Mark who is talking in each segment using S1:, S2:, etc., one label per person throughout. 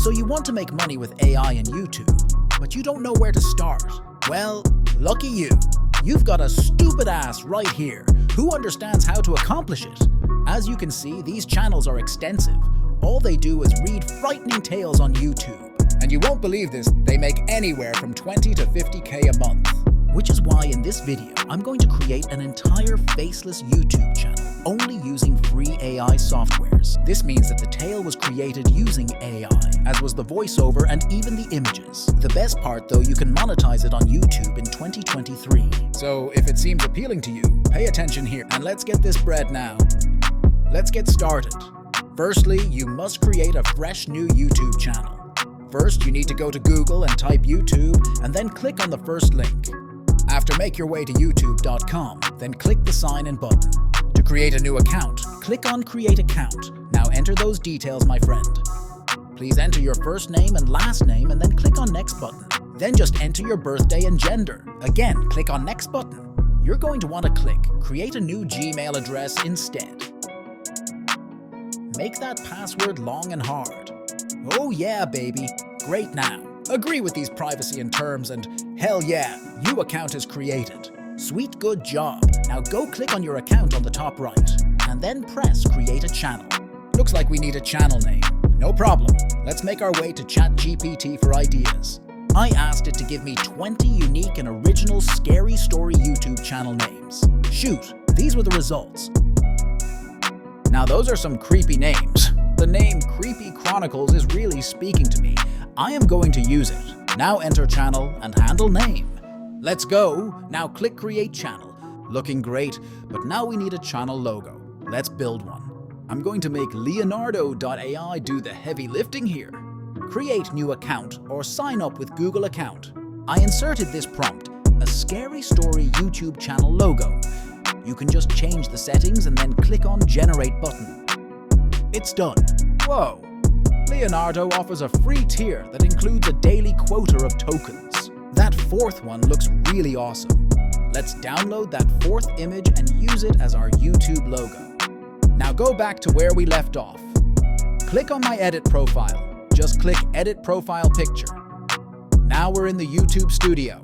S1: So you want to make money with AI and YouTube, but you don't know where to start. Well, lucky you. You've got a stupid ass right here who understands how to accomplish it. As you can see, these channels are extensive. All they do is read frightening tales on YouTube. And you won't believe this, they make anywhere from 20 to 50k a month. Which is why in this video, I'm going to create an entire faceless YouTube channel only using free AI softwares. This means that the tale was created using AI, as was the voiceover and even the images. The best part though, you can monetize it on YouTube in 2023. So if it seems appealing to you, pay attention here and let's get this bread now. Let's get started. Firstly, you must create a fresh new YouTube channel. First, you need to go to Google and type YouTube and then click on the first link. After, make your way to youtube.com, then click the sign in button. To create a new account, click on Create Account. Now enter those details, my friend. Please enter your first name and last name and then click on Next button. Then just enter your birthday and gender. Again, click on Next button. You're going to want to click Create a new Gmail address instead. Make that password long and hard. Oh yeah, baby. Great now. Agree with these privacy and terms and hell yeah, new account is created. Sweet good job. Now go click on your account on the top right and then press Create a Channel. Looks like we need a channel name. No problem. Let's make our way to ChatGPT for ideas. I asked it to give me 20 unique and original scary story YouTube channel names. Shoot, these were the results. Now those are some creepy names. The name Creepy Chronicles is really speaking to me. I am going to use it. Now enter channel and handle name. Let's go. Now click Create Channel. Looking great, but now we need a channel logo. Let's build one. I'm going to make Leonardo.ai do the heavy lifting here. Create new account or sign up with Google account. I inserted this prompt, a scary story YouTube channel logo. You can just change the settings and then click on Generate button. It's done. Whoa. Leonardo offers a free tier that includes a daily quota of tokens. That fourth one looks really awesome. Let's download that fourth image and use it as our YouTube logo. Now go back to where we left off. Click on my edit profile. Just click Edit Profile Picture. Now we're in the YouTube studio.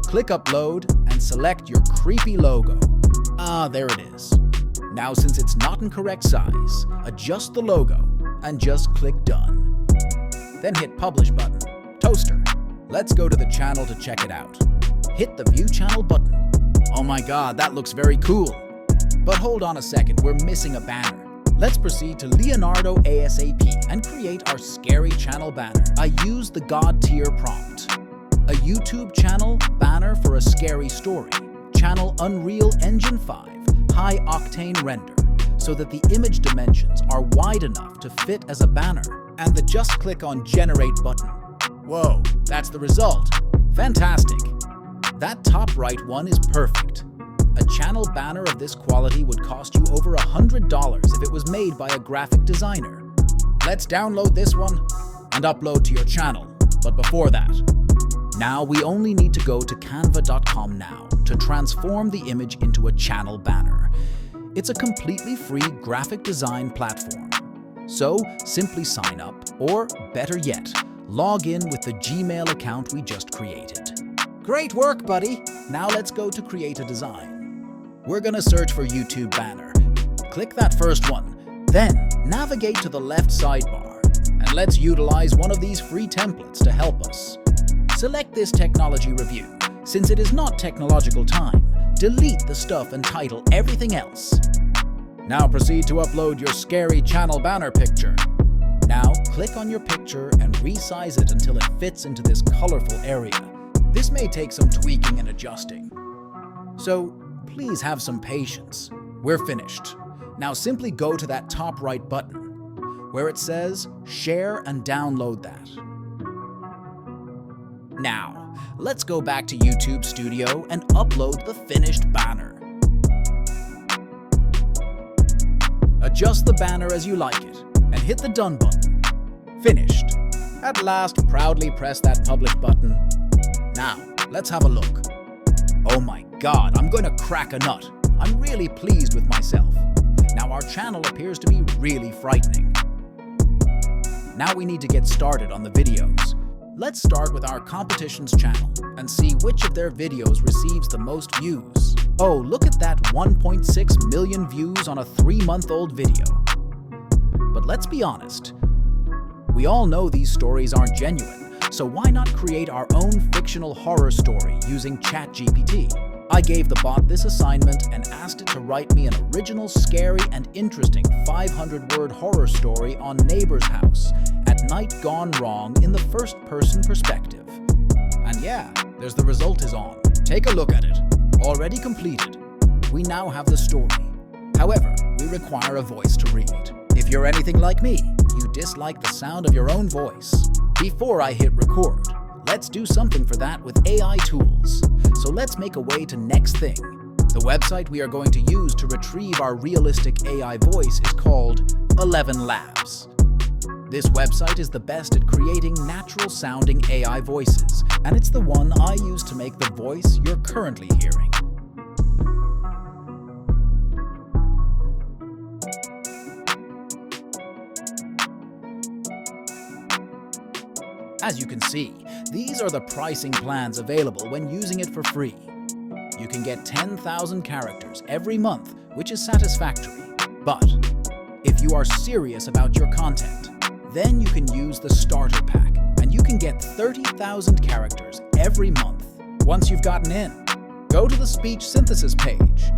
S1: Click Upload and select your creepy logo. Ah, there it is. Now since it's not in correct size, adjust the logo and just click Done. Then hit Publish button. Toaster. Let's go to the channel to check it out. Hit the View Channel button. Oh my god, that looks very cool. But hold on a second, we're missing a banner. Let's proceed to Leonardo ASAP and create our scary channel banner. I used the God tier prompt. A YouTube channel banner for a scary story. Channel Unreal Engine 5 high octane render so that the image dimensions are wide enough to fit as a banner, and the just click on Generate button. Whoa, that's the result. Fantastic. That top right one is perfect. A channel banner of this quality would cost you over $100 if it was made by a graphic designer. Let's download this one and upload to your channel. But before that, now we only need to go to canva.com now to transform the image into a channel banner. It's a completely free graphic design platform. So simply sign up, or better yet, log in with the Gmail account we just created. Great work, buddy! Now let's go to Create a Design. We're gonna search for YouTube banner. Click that first one, then navigate to the left sidebar, and let's utilize one of these free templates to help us. Select this technology review. Since it is not technological time, delete the stuff and title everything else. Now proceed to upload your scary channel banner picture. Now click on your picture and resize it until it fits into this colorful area. This may take some tweaking and adjusting. So please have some patience. We're finished. Now simply go to that top right button where it says Share and download that. Now, let's go back to YouTube Studio and upload the finished banner. Adjust the banner as you like it, and hit the Done button. Finished. At last, proudly press that Publish button. Now, let's have a look. Oh my god, I'm gonna crack a nut. I'm really pleased with myself. Now our channel appears to be really frightening. Now we need to get started on the videos. Let's start with our competition's channel and see which of their videos receives the most views. Oh, look at that 1.6 million views on a 3-month-old video. But let's be honest, we all know these stories aren't genuine, so why not create our own fictional horror story using ChatGPT? I gave the bot this assignment and asked it to write me an original, scary, and interesting 500-word horror story on neighbor's house at night gone wrong in the first-person perspective. And yeah, there's the result is on. Take a look at it. Already completed. We now have the story. However, we require a voice to read. If you're anything like me, you dislike the sound of your own voice. Before I hit record, let's do something for that with AI tools. So let's make a way to next thing. The website we are going to use to retrieve our realistic AI voice is called 11 Labs. This website is the best at creating natural-sounding AI voices, and it's the one I use to make the voice you're currently hearing. As you can see, these are the pricing plans available when using it for free. You can get 10,000 characters every month, which is satisfactory. But if you are serious about your content, then you can use the starter pack, and you can get 30,000 characters every month. Once you've gotten in, go to the speech synthesis page.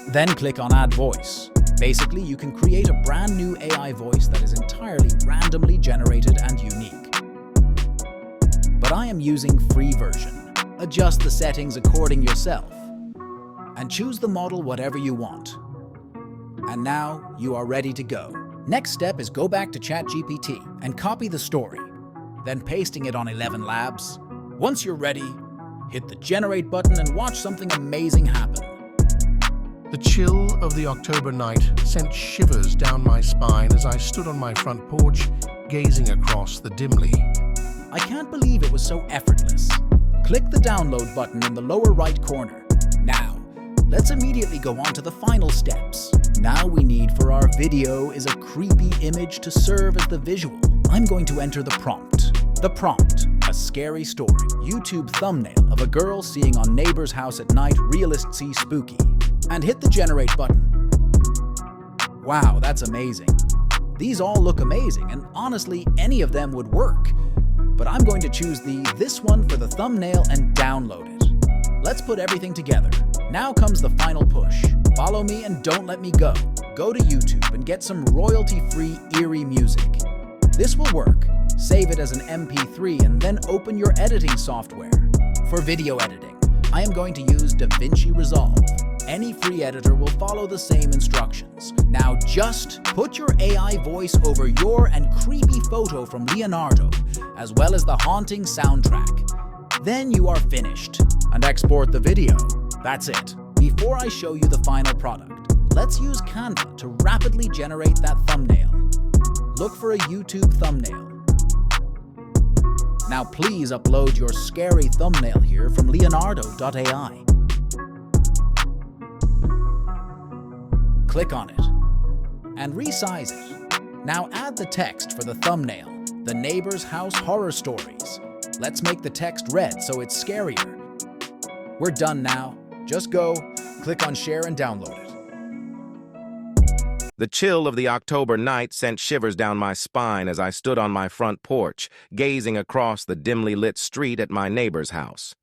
S1: Then click on Add Voice. Basically, you can create a brand new AI voice that is entirely randomly generated and unique. But I am using free version. Adjust the settings according yourself, and choose the model whatever you want. And now you are ready to go. Next step is go back to ChatGPT and copy the story, then pasting it on 11 Labs. Once you're ready, hit the generate button and watch something amazing happen.
S2: The chill of the October night sent shivers down my spine as I stood on my front porch, gazing across the dimly.
S1: I can't believe it was so effortless. Click the download button in the lower right corner. Now, let's immediately go on to the final steps. Now we need for our video is a creepy image to serve as the visual. I'm going to enter the prompt. The prompt, a scary story. YouTube thumbnail of a girl seeing on neighbor's house at night, realistic spooky. And hit the generate button. Wow, that's amazing. These all look amazing, and honestly, any of them would work. But I'm going to choose this one for the thumbnail and download it. Let's put everything together. Now comes the final push. Follow me and don't let me go. Go to YouTube and get some royalty-free eerie music. This will work. Save it as an MP3 and then open your editing software. For video editing, I am going to use DaVinci Resolve. Any free editor will follow the same instructions. Now just put your AI voice over your and creepy photo from Leonardo, as well as the haunting soundtrack. Then you are finished. And export the video. That's it. Before I show you the final product, let's use Canva to rapidly generate that thumbnail. Look for a YouTube thumbnail. Now please upload your scary thumbnail here from leonardo.ai. Click on it and resize it. Now add the text for the thumbnail, the neighbor's house horror stories. Let's make the text red so it's scarier. We're done now. Just go, click on share and download it.
S3: The chill of the October night sent shivers down my spine as I stood on my front porch, gazing across the dimly lit street at my neighbor's house.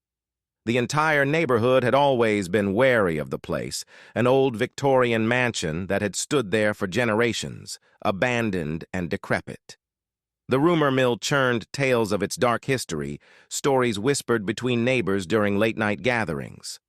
S3: The entire neighborhood had always been wary of the place, an old Victorian mansion that had stood there for generations, abandoned and decrepit. The rumor mill churned tales of its dark history, stories whispered between neighbors during late-night gatherings.